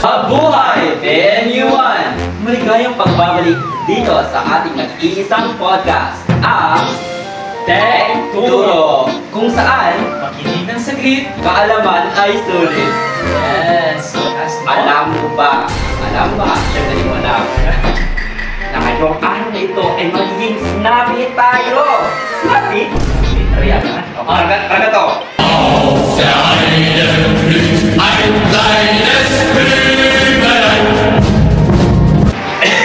Mabuhay, PNU1! Maligayang pagbabalik dito sa ating nag-iisang podcast, ang Tech Turo, kung saan makinig ng saglit, kaalaman ay sulit. Yes! Alam mo ba? Siyempre mo alam. Na ngayong araw na ito ay magiging snappy tayo! Snappy? Riyan na. Raga to.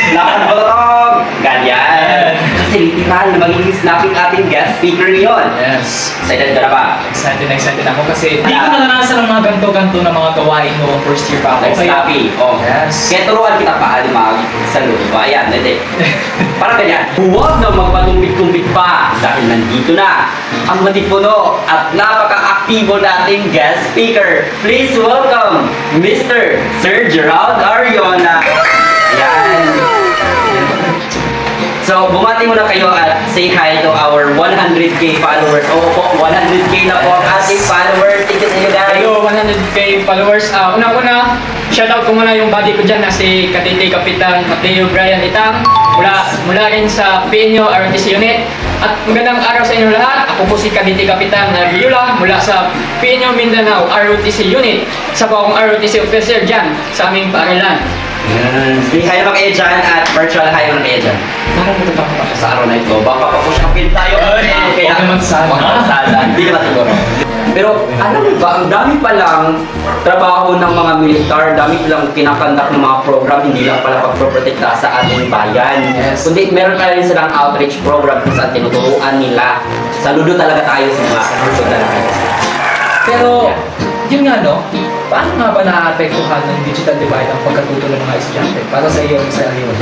Nakabotog! Ganyan! Kasi literal na magiging snapping ating guest speaker ngayon. Yes. Excited ka na ba? Excited ako kasi hindi ko naranasan ang mga ganto-ganto na mga gawain noong first year pa ako. Like snappy. Oh. Yes. Kaya turuan kita paano mag-salute. Ayan, hindi. Parang ganyan. Huwag na magpatumpik-tumpik pa dahil nandito na ang matipuno at napaka-aktibo nating guest speaker. Please welcome Mr. Sir Gerald Ariona. Ayan. So, bumati muna kayo at say hi to our 100k followers. Oo po, 100k na po ang ating followers. Thank you sa inyo guys. Hello, 100k followers. Una-una, shoutout ko muna yung buddy ko dyan na si Katiti Kapitan Mateo Brian Itang mula rin sa PNU ROTC Unit. At magandang araw sa inyo lahat. Ako po si Katiti Kapitan Riula mula sa PNU Mindanao ROTC Unit. Isa po akong ROTC officer dyan sa aming paaralan. Say hi naman kayo dyan at virtual hi naman kayo dyan. Parang matatakot ako sa araw na ito. Baka pa-push upin tayo. Kaya naman sana. Hindi naman siguro. Pero alam mo ba, ang dami palang trabaho ng mga militar, dami palang kinakandak ng mga program, hindi lang pala pagproprotekta sa ating bayan. Yes. Kundi meron pa rin silang outreach program kung saan tinuturuan nila. Saludo talaga tayo sa mga talaga. Pero, yun nga no, paano nga ba na-apektuhan ng digital divide ang pagkatuto ng mga estudyante para sa iyo sa iyo?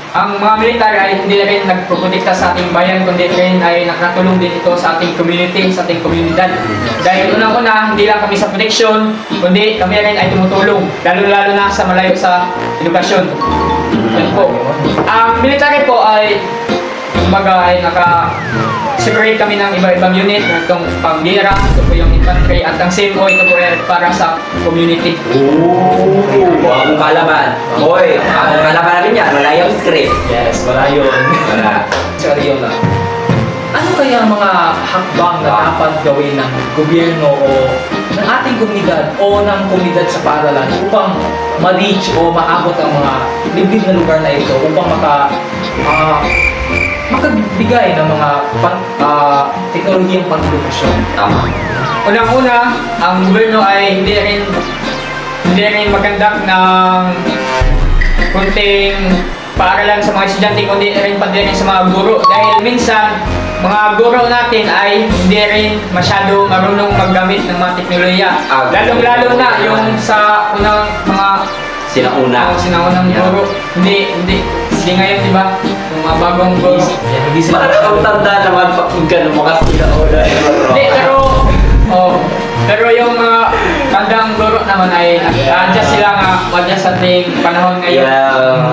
Ang mga militar ay hindi na rin nagpuprotekta sa ating bayan, kundi rin ay nakatulong din ito sa ating community, sa ating komunidad. Dahil unang-una, hindi lang kami sa protection, kundi kami rin ay tumutulong, lalo-lalo na sa malayo sa edukasyon. Yan po. Ang military po ay kumbaga ay naka-separate kami ng iba-ibang unit. Itong pambira, ito po yung infantry, at ang same po, ito po ay para sa community. Ooh! Bagong kalaban. Hoy, bagong kalaban namin yan. Wala yung script. Yes, wala yun. Wala. Sorry yun lang. Ano kaya ang mga hakbang na dapat gawin ng gobyerno o ng ating komunidad o ng komunidad sa paaralan upang ma-reach o maabot ang mga liblib na lugar na ito upang makagbigay ng mga teknolohiyang pang-edukasyon? Tama. Unang-una, ang gobyerno ay hindi rin magkandak ng kunting paaralan sa mga estudyante, kundi rin pati rin sa mga guro. Dahil minsan, mga guro natin ay hindi rin masyado marunong maggamit ng mga teknolohiya. Lalong-lalo na yung sa unang mga sinaunang guro. Hindi ngayon, di ba? Yung mga bagong guro. Hindi sila nakakatanda naman pakinggan ng mga sinauna. Hindi, pero yung mga tandang guro naman ay adjust sila nga adjust sa ating panahon ngayon.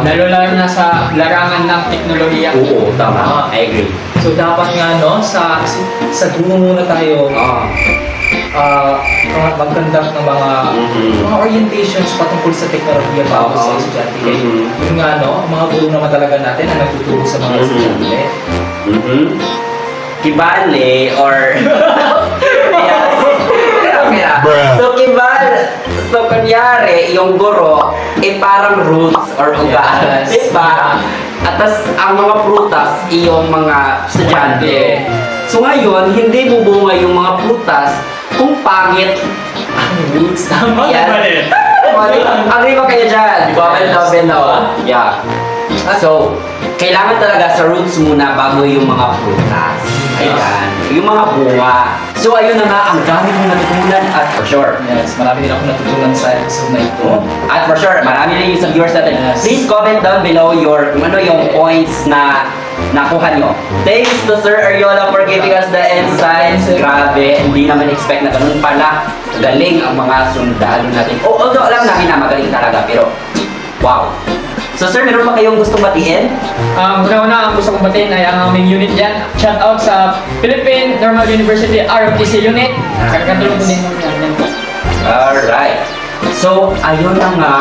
Lalo-lalo na sa larangan ng teknolohiya. Oo, tama. I agree. So dapat nga no, sa guro muna tayo mag-conduct ng mga orientations patungkol sa teknolohiya para sa estudyante. Yun nga no, ang mga guro naman talaga natin ang nagtuturo sa mga estudyante. Kibale or So kunyari, yung guro, parang roots or ugat, diba? At tas, ang mga prutas, yung mga estudyante. So ngayon, hindi bubunga yung mga prutas kung pangit ang roots. Tama yes. Agree ba kayo dyan? Yeah. So, kailangan talaga sa roots muna bago yung mga prutas. Ayan. Yung mga bunga. So, ayun na nga, ang dami kong natutunan at for sure. Yes, marami din ako natutunan sa episode na ito. At for sure, marami rin yung sa viewers natin. Yes. Please comment down below yung points na nakuha nyo. Thanks to Sir Ariola for giving us the insights. Grabe, hindi naman expect na ganun pala. Galing ang mga sundalo natin. Although alam namin na magaling talaga, pero wow. So sir, meron ba kayong gustong batiin? Una-una, ang gusto kong batiin ay ang aming unit dyan. Shout out sa Philippine Normal University ROTC Unit. Kakatulong ko din mo yan po. Alright. So, ayun na nga.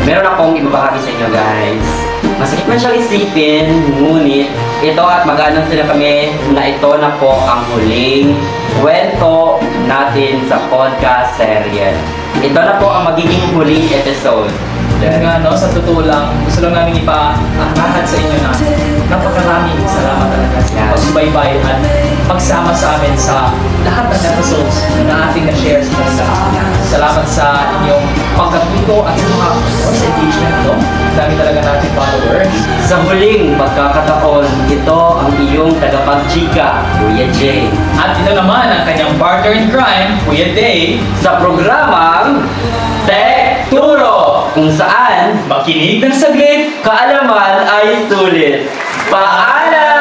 Meron akong ibabahagi sa inyo, guys. Masakit man siyang isipin, ngunit ito at mag-aanong sila kami na ito na po ang huling kwento natin sa podcast serye. Ito na po ang magiging huling episode. Yan nga, no, sa totoo lang, gusto lang namin ipaangahad sa inyo na napakaraming salamat talaga sa pagsubaybay at pagsama sa amin sa lahat ng episodes na ating na-share sa kanila. Salamat sa inyong pagkatuto at sa engagement, no? Dami talaga natin followers. Sa huling pagkakataon, ito ang iyong tagapagchika, Kuya Jay. At ito naman ang kanyang partner in crime, Kuya Day, Sa programang Tech Turo, kung saan makinig ng saglit. kaalaman ay sulit. Paalam!